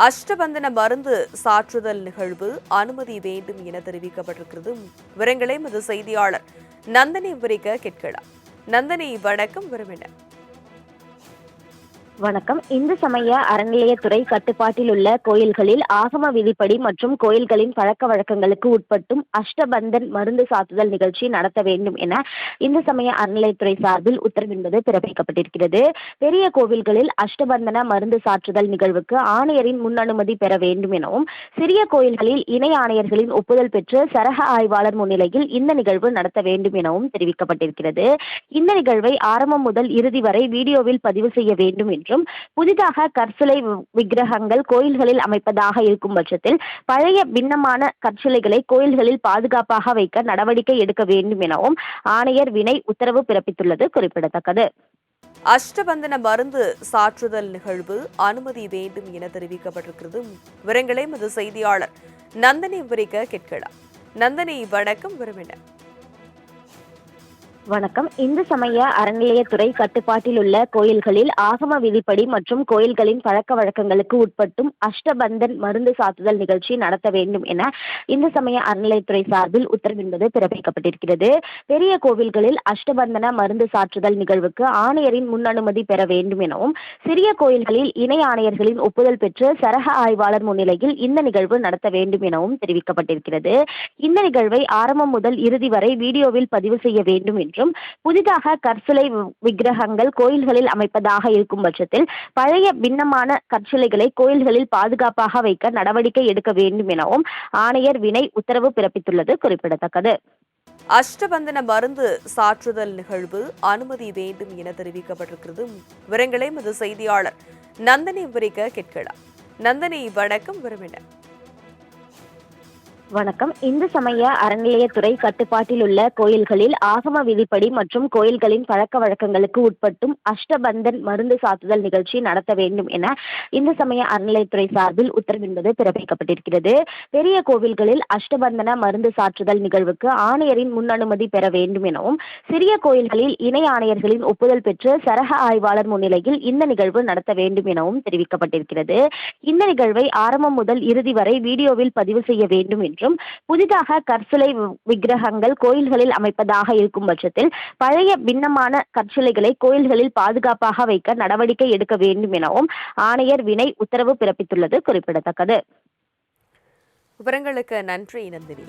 அஷ்டபந்தன மருந்து சாற்றுதல் நிகழ்வு அனுமதி வேண்டும் என தெரிவிக்கப்பட்டிருக்கிறது. விவரங்களை எமது செய்தியாளர் நந்தினி விவரிக்க கேட்கலாம். நந்தினி, வணக்கம். விவரம் வணக்கம். இந்து சமய அறநிலையத்துறை கட்டுப்பாட்டில் உள்ள கோயில்களில் ஆகம விதிப்படி மற்றும் கோயில்களின் பழக்க வழக்கங்களுக்கு உட்பட்டும் அஷ்டபந்தன் மருந்து சாத்துதல் நிகழ்ச்சி நடத்த வேண்டும் என இந்து சமய அறநிலையத்துறை சார்பில் உத்தரவின்பது பிறப்பிக்கப்பட்டிருக்கிறது. பெரிய கோவில்களில் அஷ்டபந்தன மருந்து சாற்றுதல் நிகழ்வுக்கு ஆணையரின் முன் அனுமதி பெற வேண்டும் எனவும், சிறிய கோயில்களில் இணை ஆணையர்களின் ஒப்புதல் பெற்று சரக ஆய்வாளர் முன்னிலையில் இந்த நிகழ்வு நடத்த வேண்டும் எனவும் தெரிவிக்கப்பட்டிருக்கிறது. இந்த நிகழ்வை ஆரம்பம் முதல் இறுதி வரை வீடியோவில் பதிவு செய்ய வேண்டும் என்றும், புதிதாக கற்சிலை விக்கிரகங்கள் கோயில்களில் அமைப்பதாக இருக்கும் பட்சத்தில் பழைய பின்னமான கற்சிலைகளை கோயில்களில் பாதுகாப்பாக வைக்க நடவடிக்கை எடுக்க வேண்டும் எனவும் ஆணையர் வினய் உத்தரவு பிறப்பித்துள்ளது குறிப்பிடத்தக்கது. அஷ்டபந்தன மருந்து சாற்றுதல் நிகழ்வு அனுமதி வேண்டும் என தெரிவிக்கப்பட்டிருக்கிறது. விவரங்களை எமது செய்தியாளர் நந்தினி விவரிக்க கேட்கலாம். நந்தினி, வணக்கம். விவரம் வணக்கம். இந்து சமய அறநிலையத்துறை கட்டுப்பாட்டில் உள்ள கோயில்களில் ஆகம விதிப்படி மற்றும் கோயில்களின் பழக்க வழக்கங்களுக்கு உட்பட்டும் அஷ்டபந்தன் மருந்து சாத்துதல் நிகழ்ச்சி நடத்த வேண்டும் என இந்து சமய அறநிலையத்துறை சார்பில் உத்தரவின்பது பிறப்பிக்கப்பட்டிருக்கிறது. பெரிய கோவில்களில் அஷ்டபந்தன மருந்து சாற்றுதல் நிகழ்வுக்கு ஆணையரின் முன் அனுமதி பெற வேண்டும் எனவும், சிறிய கோயில்களில் இணை ஆணையர்களின் ஒப்புதல் பெற்று சரக ஆய்வாளர் முன்னிலையில் இந்த நிகழ்வு நடத்த வேண்டும் எனவும் தெரிவிக்கப்பட்டிருக்கிறது. இந்த நிகழ்வை ஆரம்பம் முதல் இறுதி வரை வீடியோவில் பதிவு செய்ய வேண்டும் என்றும், புதிதாக கற்சிலை விக்கிரகங்கள் கோயில்களில் அமைப்பதாக இருக்கும் பட்சத்தில் பழைய பின்னமான கற்சிலைகளை கோயில்களில் பாதுகாப்பாக வைக்க நடவடிக்கை எடுக்க வேண்டும் எனவும் ஆணையர் வினய் உத்தரவு பிறப்பித்துள்ளது குறிப்பிடத்தக்கது. அஷ்டபந்தன மருந்து சாற்றுதல் நிகழ்வு அனுமதி வேண்டும் என தெரிவிக்கப்பட்டிருக்கிறது. விவரங்களை எமது செய்தியாளர் நந்தினி விவரிக்க கேட்கலாம். நந்தினி, வணக்கம். விவரம் வணக்கம். இந்து சமய அறநிலையத்துறை கட்டுப்பாட்டில் உள்ள கோயில்களில் ஆகம விதிப்படி மற்றும் கோயில்களின் பழக்க வழக்கங்களுக்கு உட்பட்டும் அஷ்டபந்தன் மருந்து சாத்துதல் நிகழ்ச்சி நடத்த வேண்டும் என இந்து சமய அறநிலையத்துறை சார்பில் உத்தரவின்பது பிறப்பிக்கப்பட்டிருக்கிறது. பெரிய கோவில்களில் அஷ்டபந்தன மருந்து சாற்றுதல் நிகழ்வுக்கு ஆணையரின் முன் அனுமதி பெற வேண்டும் எனவும், சிறிய கோயில்களில் இணை ஆணையர்களின் ஒப்புதல் பெற்று சரக ஆய்வாளர் முன்னிலையில் இந்த நிகழ்வு நடத்த வேண்டும் எனவும் தெரிவிக்கப்பட்டிருக்கிறது. இந்த நிகழ்வை ஆரம்பம் முதல் இறுதி வரை வீடியோவில் பதிவு செய்ய வேண்டும் என்றும், புதிதாக கற்சிலை விக்கிரகங்கள் கோயில்களில் அமைப்பதாக இருக்கும் பட்சத்தில் பழைய பின்னமான கற்சிலைகளை கோயில்களில் பாதுகாப்பாக வைக்க நடவடிக்கை எடுக்க வேண்டும் எனவும் ஆணையர் வினய் உத்தரவு பிறப்பித்துள்ளது குறிப்பிடத்தக்கது. விவரங்களுக்கு நன்றி நந்தினி.